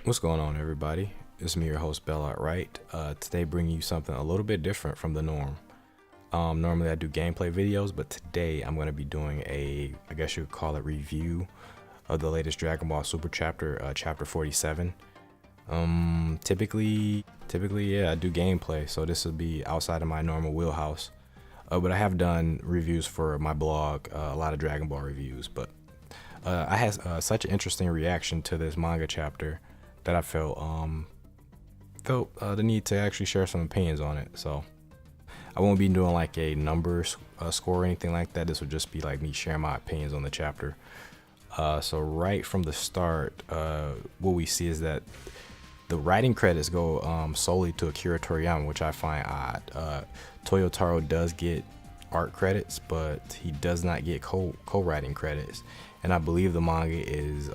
What's going on, everybody? It's me, your host, Bella Wright. Today, bringing you something a little bit different from the norm. Normally, I do gameplay videos, but today I'm going to be doing I guess you could call it review of the latest Dragon Ball Super chapter, chapter 47. Typically, yeah, I do gameplay, so this will be outside of my normal wheelhouse. But I have done reviews for my blog, a lot of Dragon Ball reviews, but I had such an interesting reaction to this manga chapter that I felt the need to actually share some opinions on it. So I won't be doing like a numbers score or anything like that. This would just be like me sharing my opinions on the chapter. So right from the start, what we see is that the writing credits go solely to Akira Toriyama, which I find odd. Toyotaro does get art credits, but he does not get co-writing credits. And I believe the manga is,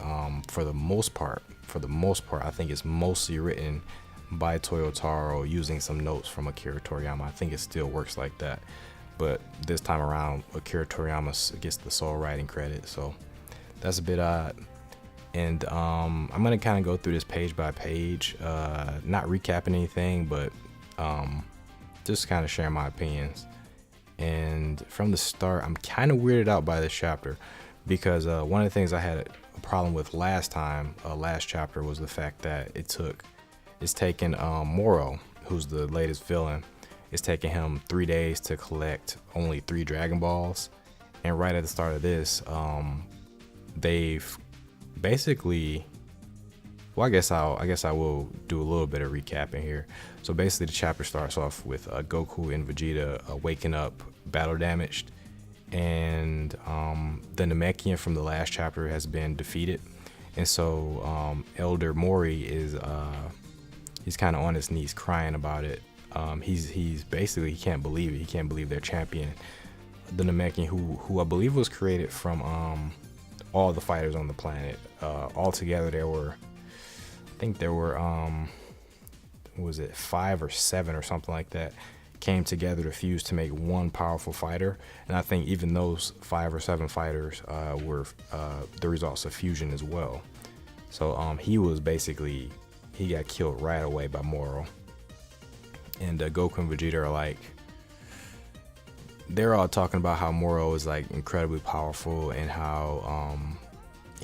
for the most part, I think it's mostly written by Toyotaro using some notes from Akira Toriyama. I think it still works like that. But this time around, Akira Toriyama gets the sole writing credit, so that's a bit odd. And I'm gonna kind of go through this page by page, not recapping anything, but just kind of sharing my opinions. And from the start, I'm kind of weirded out by this chapter because one of the things I had a problem with last chapter, was the fact that it's taken Moro, who's the latest villain, it's taking him 3 days to collect only 3 Dragon Balls. And right at the start of this, they've basically, well, I guess I will do a little bit of recapping here. So basically, the chapter starts off with Goku and Vegeta waking up battle damaged, and the Namekian from the last chapter has been defeated, and so Elder Moori is he's kind of on his knees crying about it. He's basically, he can't believe it. He can't believe their champion, the Namekian, who I believe was created from all the fighters on the planet. Altogether, I think there were was it 5 or 7 or something like that, came together to fuse to make one powerful fighter. And I think even those 5 or 7 fighters were the results of fusion as well. So he got killed right away by Moro. And Goku and Vegeta are like, they're all talking about how Moro is like incredibly powerful, and how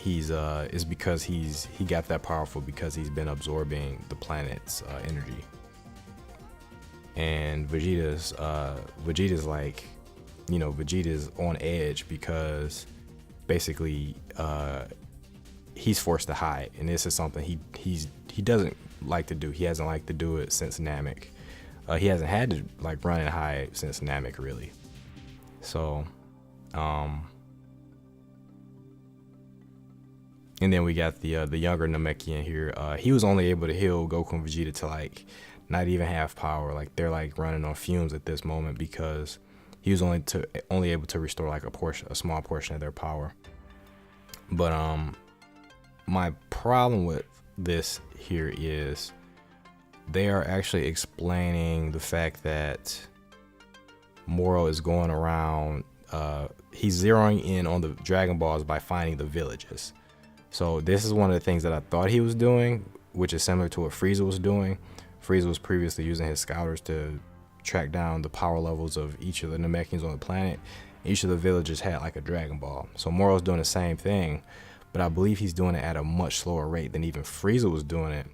is because he got that powerful because he's been absorbing the planet's energy. And Vegeta's like, Vegeta's on edge because basically he's forced to hide, and this is something he doesn't like to do. He hasn't liked to do it since Namek. He hasn't had to like run and hide since Namek, really. So and then we got the younger Namekian here. He was only able to heal Goku and Vegeta to like not even half power. Like they're like running on fumes at this moment because he was only able to restore like a small portion of their power. But my problem with this here is they are actually explaining the fact that Moro is going around. He's zeroing in on the Dragon Balls by finding the villages. So this is one of the things that I thought he was doing, which is similar to what Frieza was doing. Frieza was previously using his scouters to track down the power levels of each of the Namekians on the planet. Each of the villages had like a Dragon Ball. So Moro's doing the same thing, but I believe he's doing it at a much slower rate than even Frieza was doing it.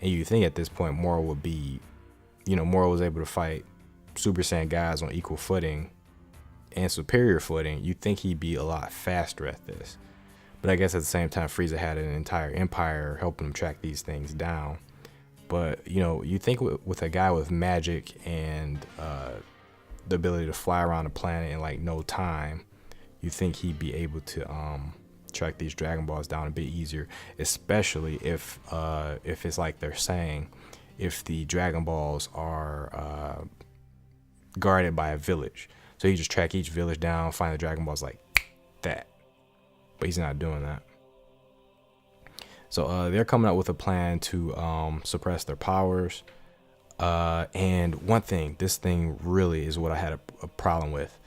And you think at this point Moro would be, Moro was able to fight Super Saiyan guys on equal footing and superior footing. You'd think he'd be a lot faster at this. But I guess at the same time, Frieza had an entire empire helping him track these things down. But, you think with a guy with magic and the ability to fly around the planet in like no time, you think he'd be able to track these Dragon Balls down a bit easier, especially if it's like they're saying, if the Dragon Balls are guarded by a village. So you just track each village down, find the Dragon Balls like that. But he's not doing that. So they're coming up with a plan to suppress their powers. And one thing, this thing really is what I had a problem with.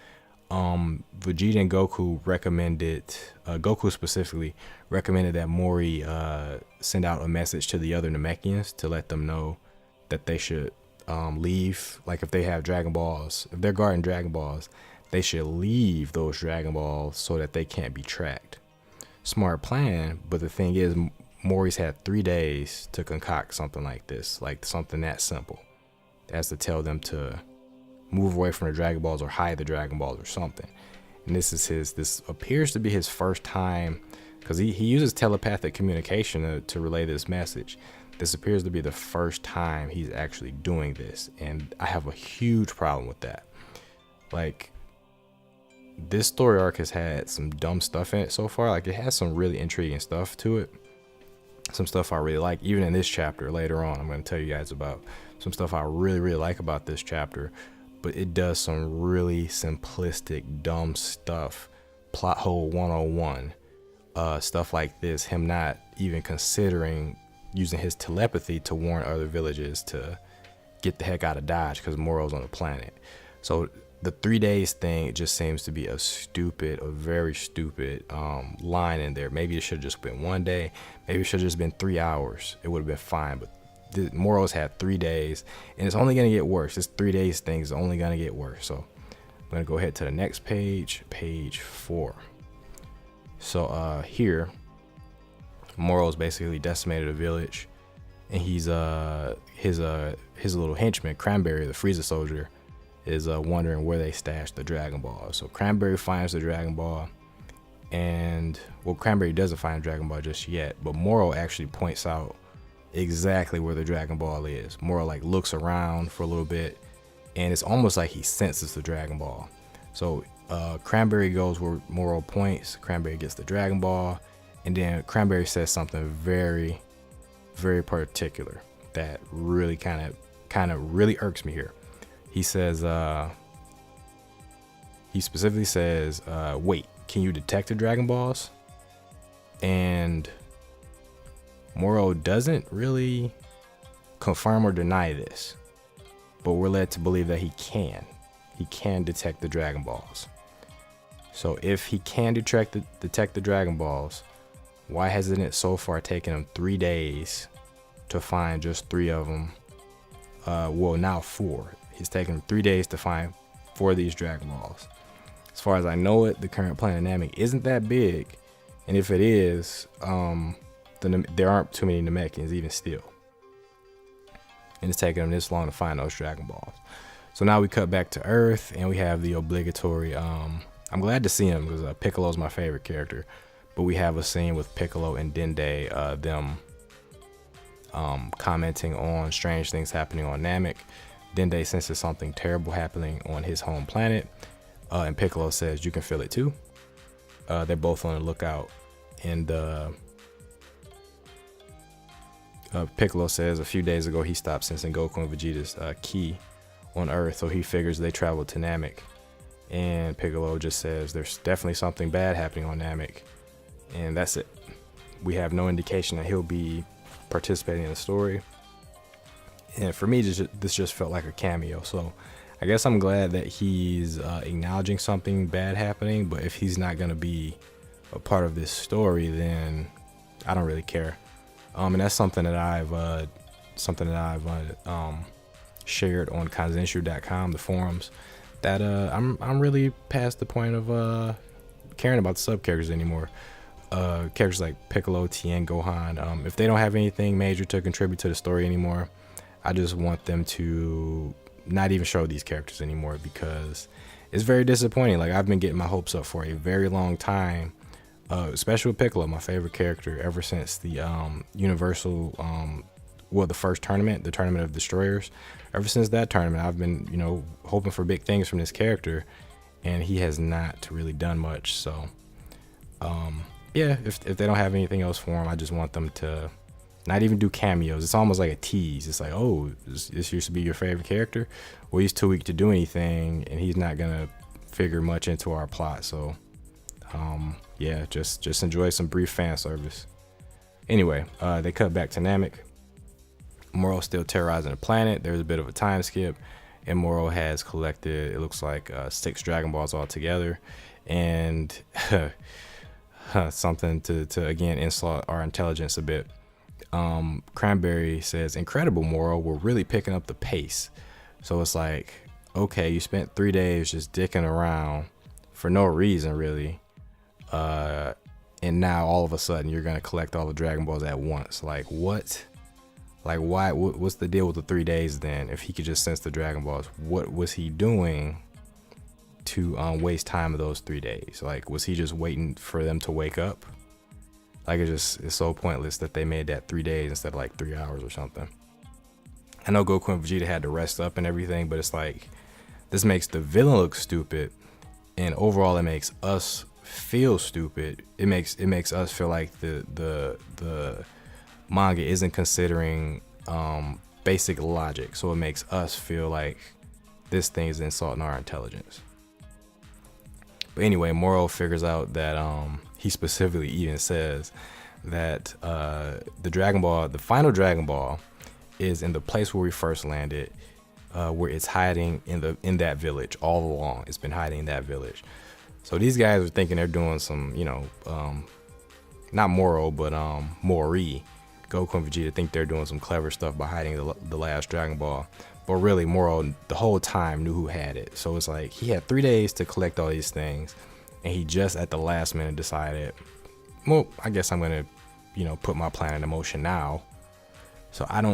Vegeta and Goku recommended, Goku specifically recommended that Moori send out a message to the other Namekians to let them know that they should leave. Like if they have Dragon Balls, if they're guarding Dragon Balls, they should leave those Dragon Balls so that they can't be tracked. Smart plan, but the thing is, Moori's had 3 days to concoct something like this, like something that simple, as to tell them to move away from the Dragon Balls or hide the Dragon Balls or something. And this appears to be his first time, because he uses telepathic communication to relay this message. This appears to be the first time he's actually doing this, and I have a huge problem with that. Like, this story arc has had some dumb stuff in it so far. Like, it has some really intriguing stuff to it, some stuff I really like. Even in this chapter later on, I'm going to tell you guys about some stuff I really like about this chapter. But it does some really simplistic, dumb stuff. Plot hole 101. Stuff like this. Him not even considering using his telepathy to warn other villages to get the heck out of Dodge because Moro's on the planet. So the 3 days thing just seems to be a very stupid line in there. Maybe it should have just been 1 day. Maybe it should have just been 3 hours. It would have been fine. But Moro's had 3 days, and it's only going to get worse. This 3 days thing is only going to get worse. So I'm going to go ahead to the next page, page 4. So here, Moro's basically decimated a village, and he's his little henchman, Cranberry, the Frieza soldier, is wondering where they stashed the Dragon Ball. So Cranberry finds the Dragon Ball, and well, Cranberry doesn't find Dragon Ball just yet, but Moro actually points out exactly where the Dragon Ball is. Moro like looks around for a little bit, and it's almost like he senses the Dragon Ball. So Cranberry goes where Moro points. Cranberry gets the Dragon Ball, and then Cranberry says something very particular that really kind of really irks me here. He says, he specifically says, wait, can you detect the Dragon Balls? And Moro doesn't really confirm or deny this, but we're led to believe that he can detect the Dragon Balls. So if he can detect the Dragon Balls, why hasn't it so far taken him 3 days to find just 3 of them? Well, now 4. He's taken him 3 days to find 4 of these Dragon Balls. As far as I know it, the current planet Namek isn't that big, and if it is, there aren't too many Namekians even still, and it's taking them this long to find those Dragon Balls. So now we cut back to Earth, and we have the obligatory I'm glad to see him because Piccolo's my favorite character, but we have a scene with Piccolo and Dende, them commenting on strange things happening on Namek. Dende senses something terrible happening on his home planet, and Piccolo says you can feel it too. They're both on the lookout, and Piccolo says a few days ago he stopped sensing Goku and Vegeta's ki on Earth, so he figures they traveled to Namek. And Piccolo just says there's definitely something bad happening on Namek, and that's it. We have no indication that he'll be participating in the story, and for me this just felt like a cameo. So I guess I'm glad that he's acknowledging something bad happening, but if he's not going to be a part of this story, then I don't really care. And that's something that I've shared on kanzenshu.com, the forums, that I'm really past the point of caring about the sub characters anymore. Characters like Piccolo, Tien, Gohan, if they don't have anything major to contribute to the story anymore, I just want them to not even show these characters anymore, because it's very disappointing. Like, I've been getting my hopes up for a very long time, especially with Piccolo, my favorite character, ever since the Universal, the first tournament, the Tournament of Destroyers. Ever since that tournament, I've been, hoping for big things from this character, and he has not really done much. So, yeah, if they don't have anything else for him, I just want them to not even do cameos. It's almost like a tease. It's like, oh, this used to be your favorite character? Well, he's too weak to do anything, and he's not going to figure much into our plot. So, yeah, just enjoy some brief fan service. Anyway, they cut back to Namek. Moro's still terrorizing the planet. There's a bit of a time skip, and Moro has collected, it looks like 6 Dragon Balls altogether, and something to again insult our intelligence a bit. Cranberry says, incredible, Moro, we're really picking up the pace. So it's like, okay, you spent 3 days just dicking around for no reason really, and now all of a sudden you're gonna collect all the Dragon Balls at once. Like what? Like why? What's the deal with the 3 days then? If he could just sense the Dragon Balls, what was he doing to waste time of those 3 days? Like, was he just waiting for them to wake up? Like, it's so pointless that they made that 3 days instead of like 3 hours or something. I know Goku and Vegeta had to rest up and everything, but it's like, this makes the villain look stupid, and overall it makes us feel stupid. It makes us feel like the manga isn't considering basic logic, so it makes us feel like this thing is insulting our intelligence. But anyway, Moro figures out that he specifically even says that the Dragon Ball, the final Dragon Ball, is in the place where we first landed, where it's hiding in that village all along. It's been hiding in that village. So these guys are thinking they're doing some, not Moro, but Moori. Goku and Vegeta think they're doing some clever stuff by hiding the last Dragon Ball. But really, Moro the whole time knew who had it. So it's like he had 3 days to collect all these things, and he just at the last minute decided, well, I guess I'm gonna, put my plan into motion now. So that's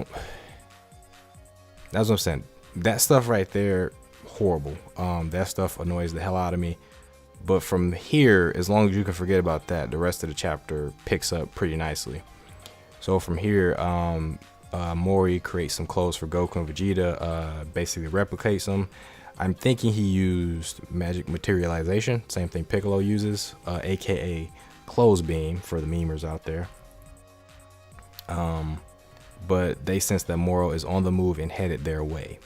what I'm saying. That stuff right there, horrible. That stuff annoys the hell out of me. But from here, as long as you can forget about that, the rest of the chapter picks up pretty nicely. So from here, Moori creates some clothes for Goku and Vegeta, basically replicates them. I'm thinking he used magic materialization, same thing Piccolo uses, aka clothes beam for the memers out there. But they sense that Moro is on the move and headed their way.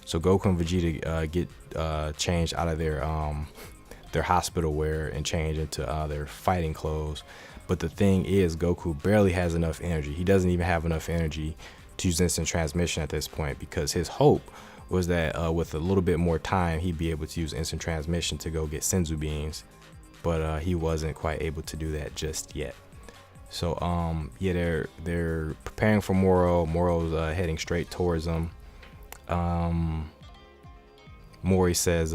So Goku and Vegeta get changed out of their hospital wear and change into their fighting clothes. But the thing is, Goku barely has enough energy. He doesn't even have enough energy to use instant transmission at this point, because his hope was that with a little bit more time, he'd be able to use instant transmission to go get Senzu beans. But he wasn't quite able to do that just yet. So yeah, they're preparing for Moro. Moro's heading straight towards them. Moori says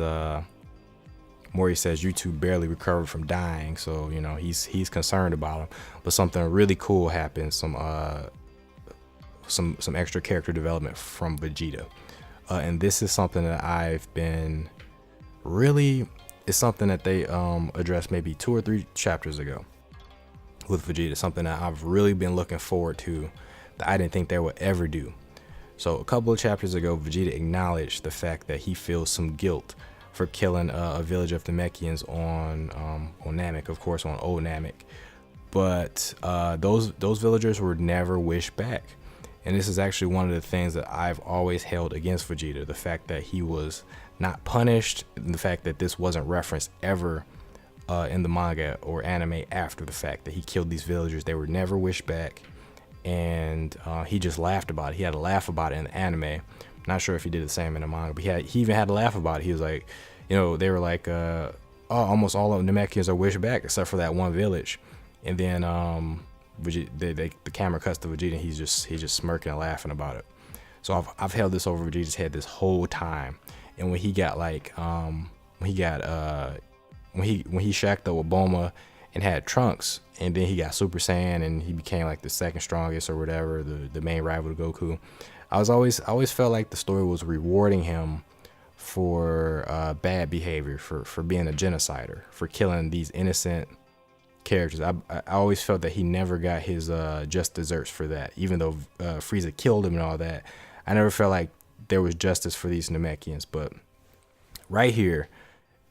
you two barely recovered from dying, so he's concerned about him. But something really cool happens. Some extra character development from Vegeta, and this is something that I've been really. It's something that they addressed maybe 2 or 3 chapters ago with Vegeta. Something that I've really been looking forward to that I didn't think they would ever do. So a couple of chapters ago, Vegeta acknowledged the fact that he feels some guilt for killing a village of Namekians on Namek, of course, on old Namek. But those villagers were never wished back. And this is actually one of the things that I've always held against Vegeta, the fact that he was not punished, and the fact that this wasn't referenced ever in the manga or anime after the fact that he killed these villagers. They were never wished back, and he just laughed about it. He had a laugh about it in the anime. Not sure if he did the same in the manga, but he even had a laugh about it. He was like, they were like, oh, almost all of the Namekians are wished back except for that one village. And then Vegeta, the camera cuts to Vegeta, and he's just smirking and laughing about it. So I've held this over Vegeta's head this whole time. And when he got when he shacked up with Bulma and had Trunks, and then he got Super Saiyan and he became like the second strongest or whatever, the main rival to Goku. I always felt like the story was rewarding him for bad behavior, for being a genocider, for killing these innocent characters. I always felt that he never got his just desserts for that, even though Frieza killed him and all that. I never felt like there was justice for these Namekians. But right here,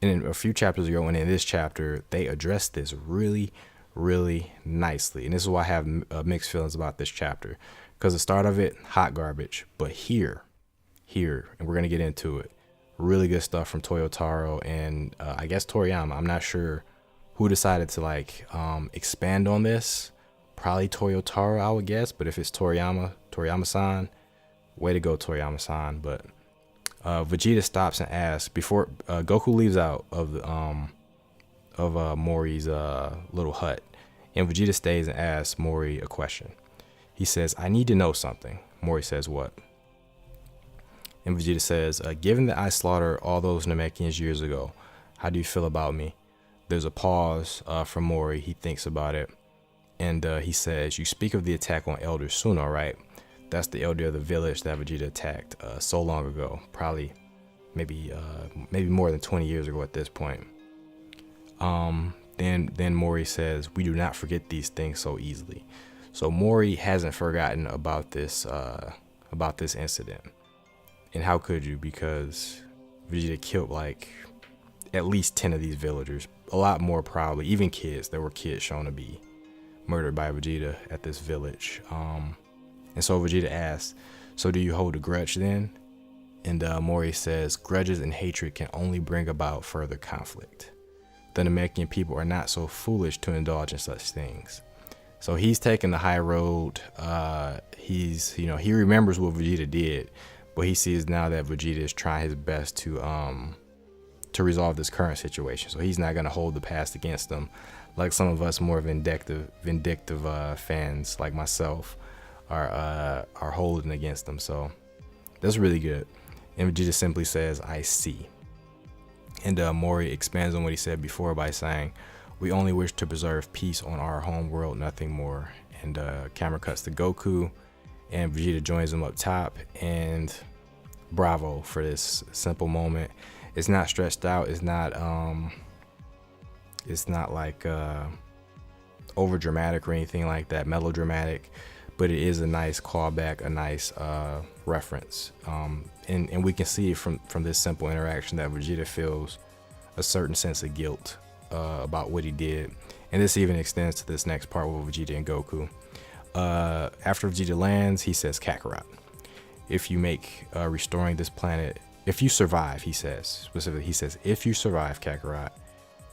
and a few chapters ago, and in this chapter, they addressed this really, really nicely. And this is why I have mixed feelings about this chapter, because the start of it, hot garbage. But here, and we're gonna get into it, really good stuff from Toyotaro and I guess Toriyama. I'm not sure who decided to expand on this. Probably Toyotaro, I would guess. But if it's Toriyama-san, way to go, Toriyama-san. But Vegeta stops and asks before Goku leaves out of the Mori's little hut, and Vegeta stays and asks Mori a question. He says, "I need to know something." Mori says, "What?" And Vegeta says, "Given that I slaughtered all those Namekians years ago, how do you feel about me?" There's a pause from Mori. He thinks about it, and he says, "You speak of the attack on Elder Suno, right? That's the elder of the village that Vegeta attacked so long ago, probably maybe more than 20 years ago at this point." Then Mori says, "We do not forget these things so easily." So Mori hasn't forgotten about this incident. And how could you? Because Vegeta killed like at least 10 of these villagers, a lot more probably, even kids. There were kids shown to be murdered by Vegeta at this village. And so Vegeta asks, "So do you hold a grudge then?" And Mori says, "Grudges and hatred can only bring about further conflict. The Namekian people are not so foolish to indulge in such things." So he's taking the high road. He remembers what Vegeta did, but he sees now that Vegeta is trying his best to resolve this current situation. So he's not gonna hold the past against them, like some of us more vindictive fans like myself are holding against them. So that's really good. And Vegeta simply says, "I see." And Mori expands on what he said before by saying, "We only wish to preserve peace on our home world, nothing more." And camera cuts to Goku, and Vegeta joins him up top. And bravo for this simple moment. It's not stretched out. It's not like over dramatic or anything like that, melodramatic. But it is a nice callback, a nice reference. And we can see from this simple interaction that Vegeta feels a certain sense of guilt about what he did. And this even extends to this next part with Vegeta and Goku. After Vegeta lands, he says, "Kakarot, if you make restoring this planet, if you survive," he says, specifically, he says, "If you survive, Kakarot,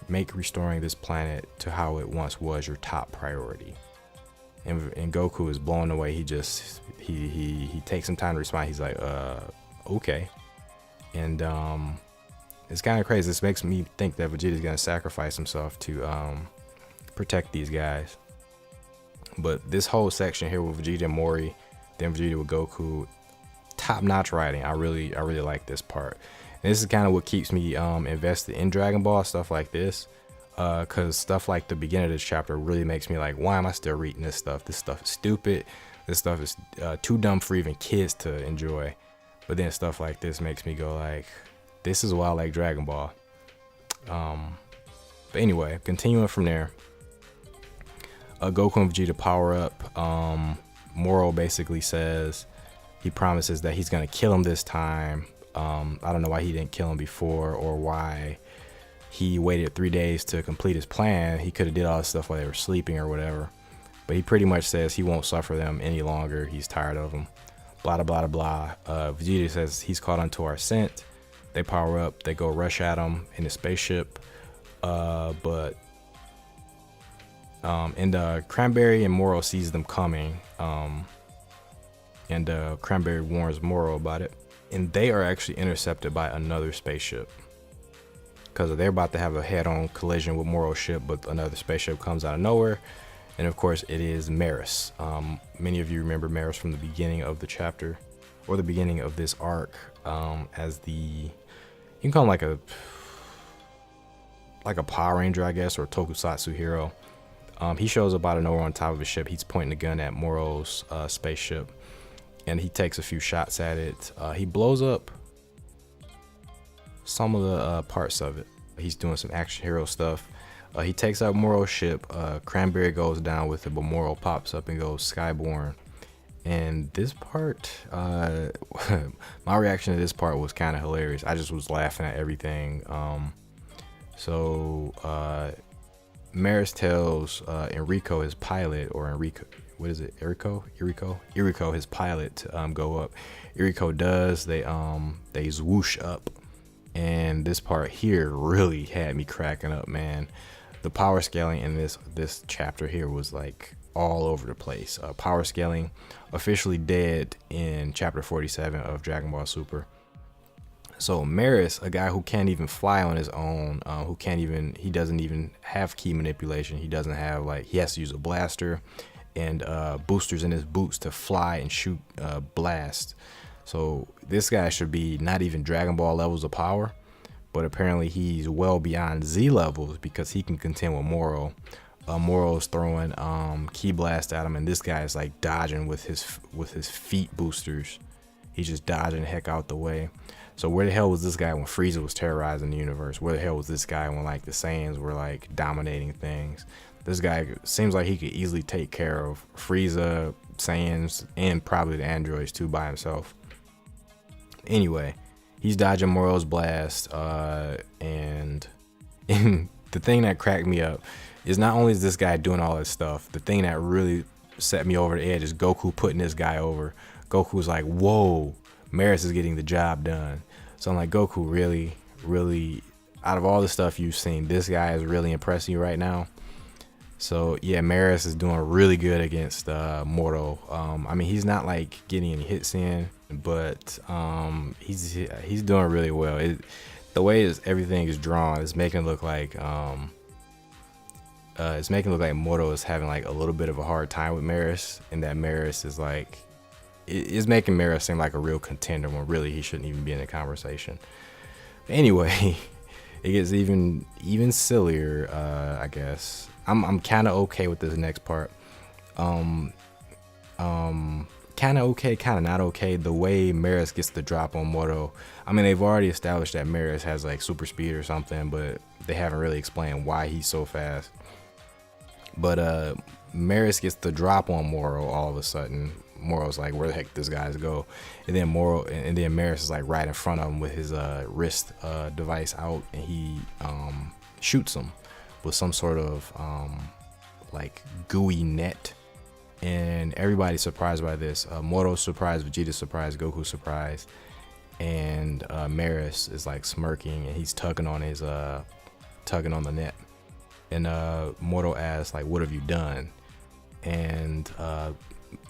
make restoring this planet to how it once was your top priority." And Goku is blown away. He takes some time to respond. He's like, okay. And it's kind of crazy. This makes me think that Vegeta is gonna sacrifice himself to protect these guys. But this whole section here with Vegeta and Mori, then Vegeta with Goku, top-notch writing. I really like this part. And this is kind of what keeps me invested in Dragon Ball, stuff like this. Because stuff like the beginning of this chapter really makes me like, why am I still reading this stuff? This stuff is stupid. This stuff is too dumb for even kids to enjoy. But then stuff like this makes me go like, this is why I like Dragon Ball. But anyway, continuing from there. Goku and Vegeta power up. Moro basically says, he promises that he's going to kill him this time. I don't know why he didn't kill him before, or why he waited 3 days to complete his plan. He could have did all this stuff while they were sleeping or whatever. But he pretty much says he won't suffer them any longer. He's tired of them. Blah, blah, blah, blah. Vegeta says he's caught onto our scent. They power up. They go rush at him in the spaceship. And Cranberry and Moro sees them coming. And Cranberry warns Moro about it. And they are actually intercepted by another spaceship, because they're about to have a head-on collision with Moro's ship, but another spaceship comes out of nowhere. And of course it is Merus. Many of you remember Merus from the beginning of the chapter, or the beginning of this arc, as the, you can call him like a Power Ranger, I guess, or a Tokusatsu hero. He shows up out of nowhere on top of his ship. He's pointing a gun at Moro's spaceship, and he takes a few shots at it. He blows up some of the parts of it. He's doing some action hero stuff. He takes out Moro's ship. Cranberry goes down with it, but Moro pops up and goes skyborne. And this part, my reaction to this part was kind of hilarious. I just was laughing at everything. Merus tells Enrico, his pilot, or Enrico, what is it? Enrico, his pilot, to go up. Enrico does. They swoosh up. And this part here really had me cracking up, man. The power scaling in this chapter here was like all over the place. Power scaling officially dead in chapter 47 of Dragon Ball Super. So Merus, a guy who can't even fly on his own, he doesn't even have key manipulation. He doesn't have he has to use a blaster and boosters in his boots to fly and shoot blast. So this guy should be not even Dragon Ball levels of power, but apparently he's well beyond Z levels because he can contend with Moro. Moro's throwing Ki Blast at him, and this guy is like dodging with his feet boosters. He's just dodging the heck out the way. So where the hell was this guy when Frieza was terrorizing the universe? Where the hell was this guy when like the Saiyans were like dominating things? This guy seems like he could easily take care of Frieza, Saiyans, and probably the androids too by himself. Anyway, he's dodging Moro's blast, and the thing that cracked me up is not only is this guy doing all this stuff, the thing that really set me over the edge is Goku putting this guy over. Goku's like, whoa, Merus is getting the job done. So I'm like, Goku, really, really, out of all the stuff you've seen, this guy is really impressing you right now. So yeah, Merus is doing really good against Moro. I mean, he's not like getting any hits in, but he's doing really well. The way everything is drawn is making it look like Moro is having like a little bit of a hard time with Merus, and that Merus is like is making Merus seem like a real contender when really he shouldn't even be in the conversation. Anyway, it gets even sillier, I guess. I'm kind of okay with this next part. Kind of okay, kind of not okay. The way Merus gets the drop on Moro. I mean, they've already established that Merus has like super speed or something, but they haven't really explained why he's so fast. But Merus gets the drop on Moro all of a sudden. Moro's like, where the heck this guy's go? And then Merus is like right in front of him with his wrist device out, and he shoots him with some sort of like gooey net. And everybody's surprised by this. Moro's surprised, Vegeta's surprised, Goku's surprised, and Merus is like smirking, and he's tugging on the net. And Moro asks like, what have you done? And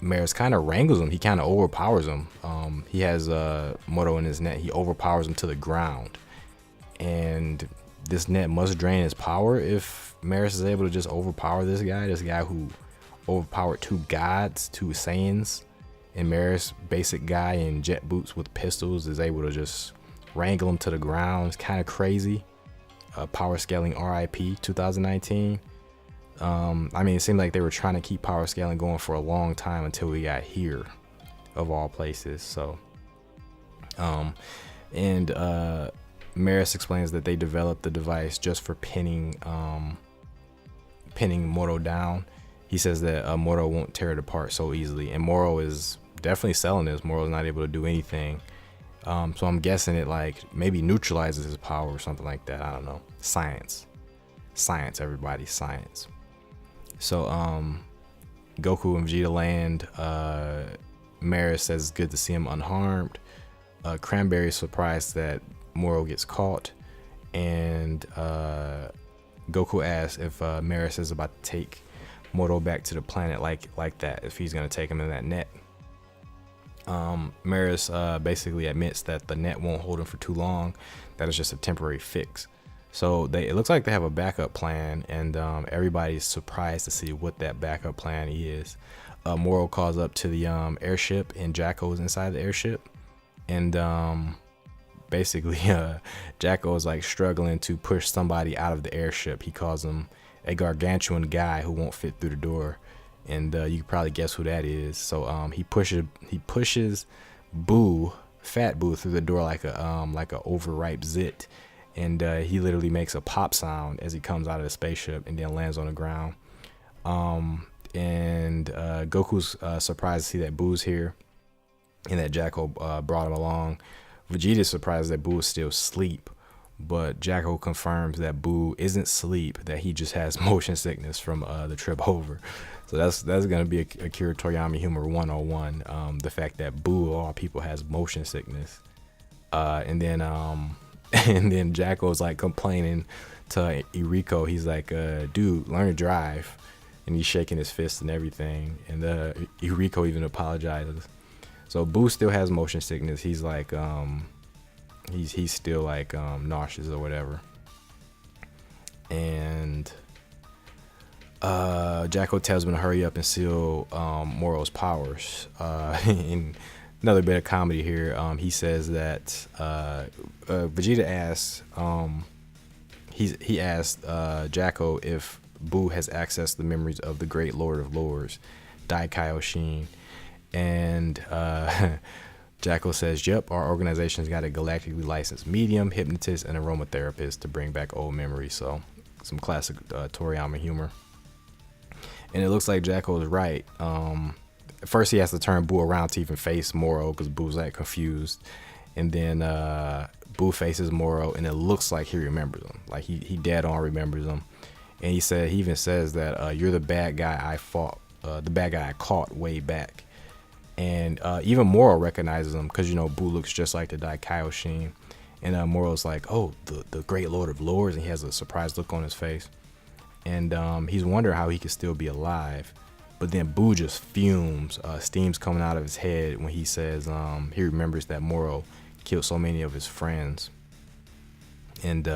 Merus kind of wrangles him. He kind of overpowers him. He has Moro in his net. He overpowers him to the ground, and this net must drain his power if Merus is able to just overpower this guy who overpowered two gods, two Saiyans, and Merus, basic guy in jet boots with pistols, is able to just wrangle him to the ground. It's kind of crazy. Power scaling RIP 2019. I mean, it seemed like they were trying to keep power scaling going for a long time until we got here, of all places. So, Merus explains that they developed the device just for pinning Moro down. He says that Moro won't tear it apart so easily, and Moro is definitely selling this. Moro's not able to do anything. So I'm guessing it like maybe neutralizes his power or something like that. I don't know. Science, everybody, science. So Goku and Vegeta land. Merus says it's good to see him unharmed. Cranberry's surprised that Moro gets caught, and Goku asks if Merus is about to take Moro back to the planet like that, if he's gonna take him in that net. Merus basically admits that the net won't hold him for too long, that it's just a temporary fix. So it looks like they have a backup plan, and everybody's surprised to see what that backup plan is. Moro calls up to the airship, and Jacko's inside the airship, and basically Jacko is like struggling to push somebody out of the airship. He calls him a gargantuan guy who won't fit through the door, and you can probably guess who that is. So he pushes Fat Boo through the door like a overripe zit, and he literally makes a pop sound as he comes out of the spaceship and then lands on the ground. And Goku's surprised to see that Boo's here and that Jacko brought him along. Vegeta's surprised that Boo is still asleep, but Jacko confirms that Boo isn't asleep, that he just has motion sickness from the trip over. So that's gonna be Akira Toriyama humor 101. The fact that Boo of all people has motion sickness, and then Jacko's like complaining to Iriko. He's like, dude, learn to drive, and he's shaking his fist and everything. And Iriko even apologizes. So Boo still has motion sickness. He's like he's still like nauseous or whatever. And Jacko tells him to hurry up and seal Moro's powers. And another bit of comedy here. He says that Vegeta asks he asked Jacko if Boo has accessed the memories of the great Lord of Lords, Dai Kaioshin. And Jacko says, yep, our organization's got a galactically licensed medium, hypnotist, and aromatherapist to bring back old memories. So some classic Toriyama humor. And it looks like Jacko is right. First he has to turn Boo around to even face Moro because Boo's like confused. And then Boo faces Moro, and it looks like he remembers him. Like he dead on remembers him. And he even says that you're the bad guy I fought, the bad guy I caught way back. And even Moro recognizes him because, you know, Boo looks just like the Dai Kaioshin. And Moro's like, oh, the great Lord of Lords. And he has a surprised look on his face. And he's wondering how he could still be alive. But then Boo just fumes. Steam's coming out of his head when he says he remembers that Moro killed so many of his friends. And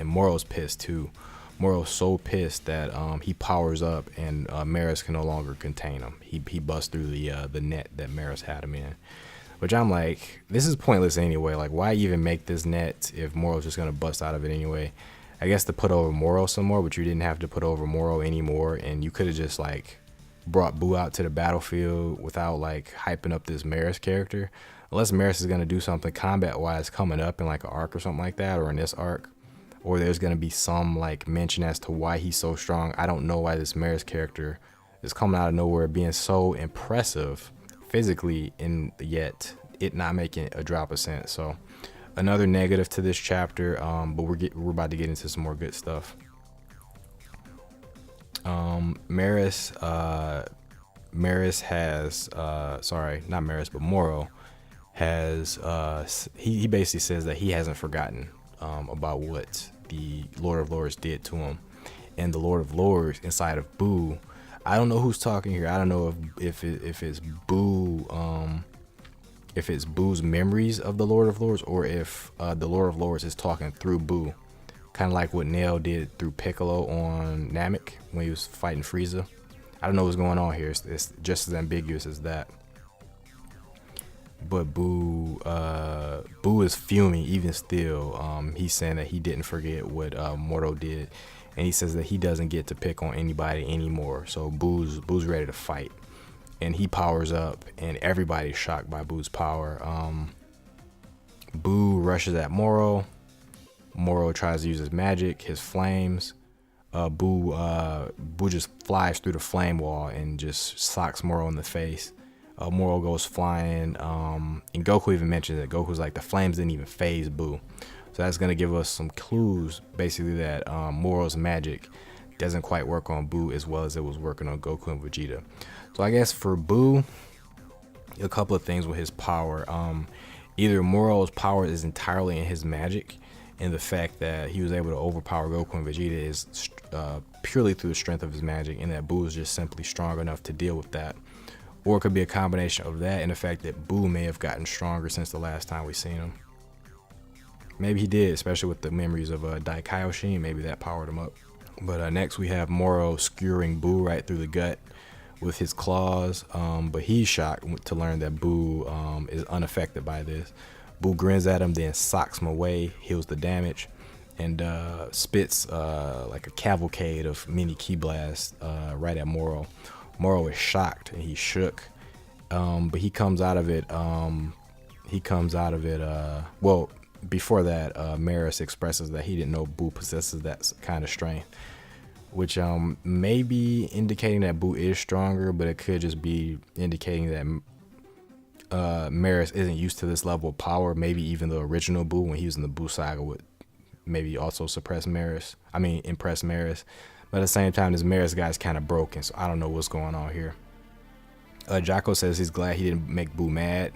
Moro's pissed too. Moro's so pissed that he powers up, and Merus can no longer contain him. He busts through the net that Merus had him in. Which I'm like, this is pointless anyway. Like, why even make this net if Moro's just gonna bust out of it anyway? I guess to put over Moro some more, but you didn't have to put over Moro anymore, and you could have just like brought Boo out to the battlefield without like hyping up this Merus character. Unless Merus is gonna do something combat wise coming up in like an arc or something like that, or in this arc, or there's gonna be some like mention as to why he's so strong. I don't know why this Merus character is coming out of nowhere being so impressive physically, and yet it not making a drop of sense. So another negative to this chapter, but we're about to get into some more good stuff. Merus has not Merus, but Moro has he basically says that he hasn't forgotten about what the Lord of Lords did to him. And the Lord of Lords inside of Boo, I don't know who's talking here. I don't know if it's Boo, if it's Boo's memories of the Lord of Lords, or if the Lord of Lords is talking through Boo, kind of like what Nail did through Piccolo on Namek when he was fighting Frieza. I don't know what's going on here. It's just as ambiguous as that. But Boo is fuming even still. He's saying that he didn't forget what Moro did, and he says that he doesn't get to pick on anybody anymore. So Boo's ready to fight. And he powers up, and everybody's shocked by Boo's power. Boo rushes at Moro. Moro tries to use his magic, his flames. Boo just flies through the flame wall and just socks Moro in the face. Moro goes flying. And Goku even mentions that Goku's like, the flames didn't even phase Boo. So that's going to give us some clues, basically, that Moro's magic doesn't quite work on Boo as well as it was working on Goku and Vegeta. So I guess for Boo, a couple of things with his power. Either Moro's power is entirely in his magic, and the fact that he was able to overpower Goku and Vegeta is purely through the strength of his magic, and that Boo is just simply strong enough to deal with that. Or it could be a combination of that and the fact that Boo may have gotten stronger since the last time we seen him. Maybe he did, especially with the memories of Dai Kaioshin. Maybe that powered him up. But next we have Morro skewering Boo right through the gut with his claws, but he's shocked to learn that Boo is unaffected by this. Boo grins at him, then socks him away, heals the damage, and spits like a cavalcade of mini ki blasts right at Moro. Moro is shocked and he's shook, but he comes out of it. Well, before that, Merus expresses that he didn't know Boo possesses that kind of strength, which may be indicating that Boo is stronger, but it could just be indicating that Merus isn't used to this level of power. Maybe even the original Boo, when he was in the Boo saga, would maybe also impress Merus. But at the same time, this Merus guy is kind of broken, so I don't know what's going on here. Jocko says he's glad he didn't make Boo mad,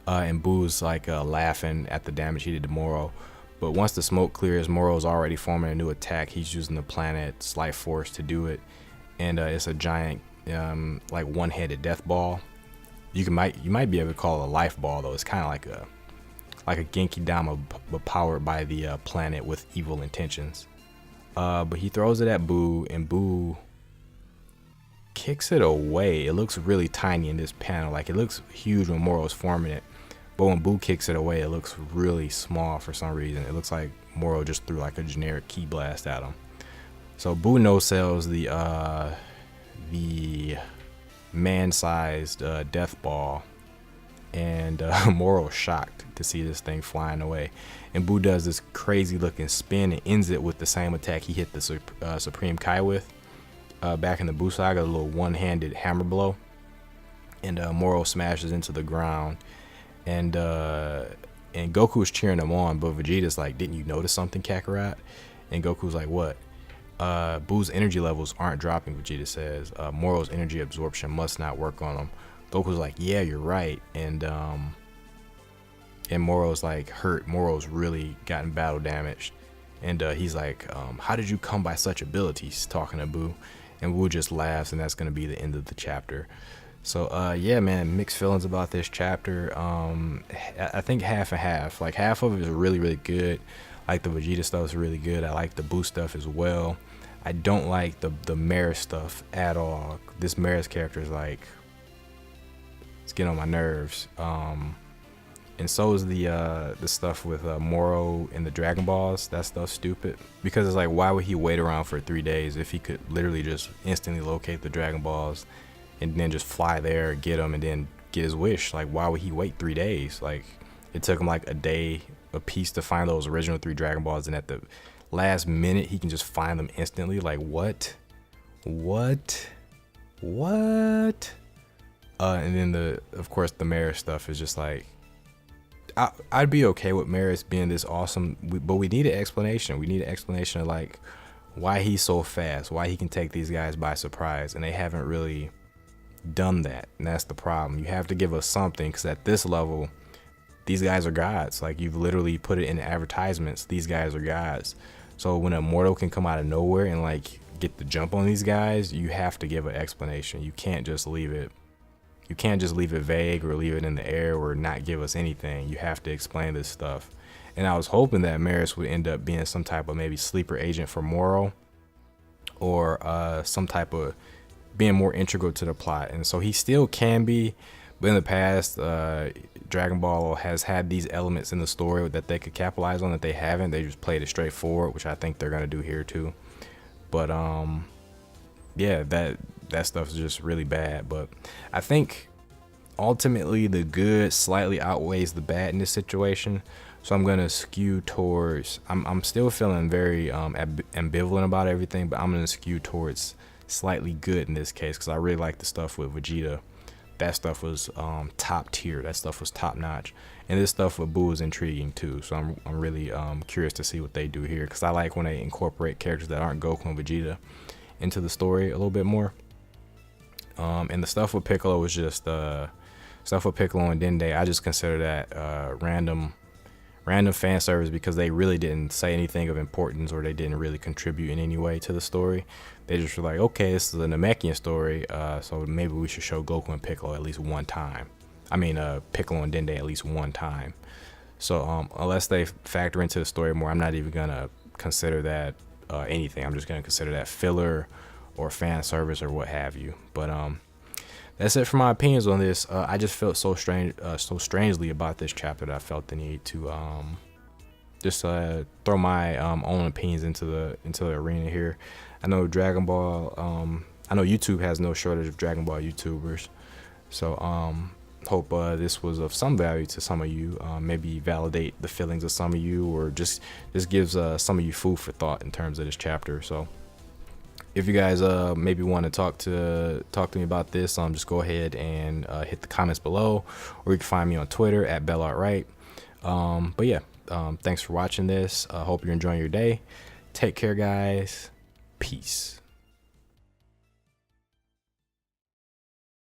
and Boo's like laughing at the damage he did to Moro. But once the smoke clears, Moro's already forming a new attack. He's using the planet's life force to do it, and it's a giant, like one-headed death ball. You might be able to call it a life ball, though. It's kind of like a Genki Dama, but powered by the planet with evil intentions. But he throws it at Boo, and Boo kicks it away. It looks really tiny in this panel. Like, it looks huge when Moro's forming it, but when Boo kicks it away, it looks really small for some reason. It looks like Moro just threw like a generic ki blast at him. So Boo no-sells the man-sized death ball, and Moro's shocked to see this thing flying away. And Boo does this crazy looking spin and ends it with the same attack he hit the Supreme Kai with back in the Boo Saga, a little one-handed hammer blow. And Moro smashes into the ground, and Goku's cheering him on, but Vegeta's like, "Didn't you notice something, Kakarot?" And Goku's like, "What?" Boo's energy levels aren't dropping, Vegeta says. Moro's energy absorption must not work on him. Goku's like, "Yeah, you're right." And Moro's like hurt. Moro's really gotten battle damaged. And he's like, "How did you come by such abilities?" Talking to Boo. And Boo just laughs, and that's going to be the end of the chapter. So, yeah, man, mixed feelings about this chapter. I think half and half. Like, half of it is really, really good. Like, the Vegeta stuff is really good. I like the Boo stuff as well. I don't like the Merus stuff at all. This Merus character is like, it's getting on my nerves. And so is the stuff with Moro and the Dragon Balls. That stuff's stupid, because it's like, why would he wait around for 3 days if he could literally just instantly locate the Dragon Balls and then just fly there, get them, and then get his wish? Like, why would he wait 3 days? Like, it took him like a day a piece to find those original 3 Dragon Balls, and at the last minute he can just find them instantly. Like, what? And then of course the Merus stuff is just like, I'd be okay with Merus being this awesome, but we need an explanation. We need an explanation of like why he's so fast, why he can take these guys by surprise, and they haven't really done that. And that's the problem. You have to give us something, because at this level, these guys are gods. Like, you've literally put it in advertisements, these guys are gods. So when a mortal can come out of nowhere and like get the jump on these guys, you have to give an explanation. You can't just leave it vague or leave it in the air or not give us anything. You have to explain this stuff. And I was hoping that Merus would end up being some type of maybe sleeper agent for Moro, or some type of being more integral to the plot. And so he still can be, but in the past, Dragon Ball has had these elements in the story that they could capitalize on that they haven't. They just played it straightforward, which I think they're gonna do here too. But yeah, that stuff is just really bad. But I think ultimately the good slightly outweighs the bad in this situation. So I'm gonna skew towards, I'm still feeling very ambivalent about everything, but I'm gonna skew towards slightly good in this case, because I really like the stuff with Vegeta. That stuff was top tier. That stuff was top notch. And this stuff with Boo is intriguing too. So I'm really curious to see what they do here, because I like when they incorporate characters that aren't Goku and Vegeta into the story a little bit more. And the stuff with Piccolo was just stuff with Piccolo and Dende. I just consider that random fan service, because they really didn't say anything of importance, or they didn't really contribute in any way to the story. They just were like, okay, this is a Namekian story, so maybe we should show Goku and Piccolo at least one time. I mean, Piccolo and Dende at least one time. So unless they factor into the story more, I'm not even gonna consider that anything. I'm just gonna consider that filler or fan service or what have you. But that's it for my opinions on this. I just felt so strangely about this chapter that I felt the need to just throw my own opinions into the arena here. I know Dragon Ball. I know YouTube has no shortage of Dragon Ball YouTubers. So hope this was of some value to some of you. Maybe validate the feelings of some of you, or just gives some of you food for thought in terms of this chapter. So if you guys maybe want to talk to me about this, just go ahead and hit the comments below, or you can find me on Twitter at BellartRight. But yeah, thanks for watching this. Hope you're enjoying your day. Take care, guys. Peace.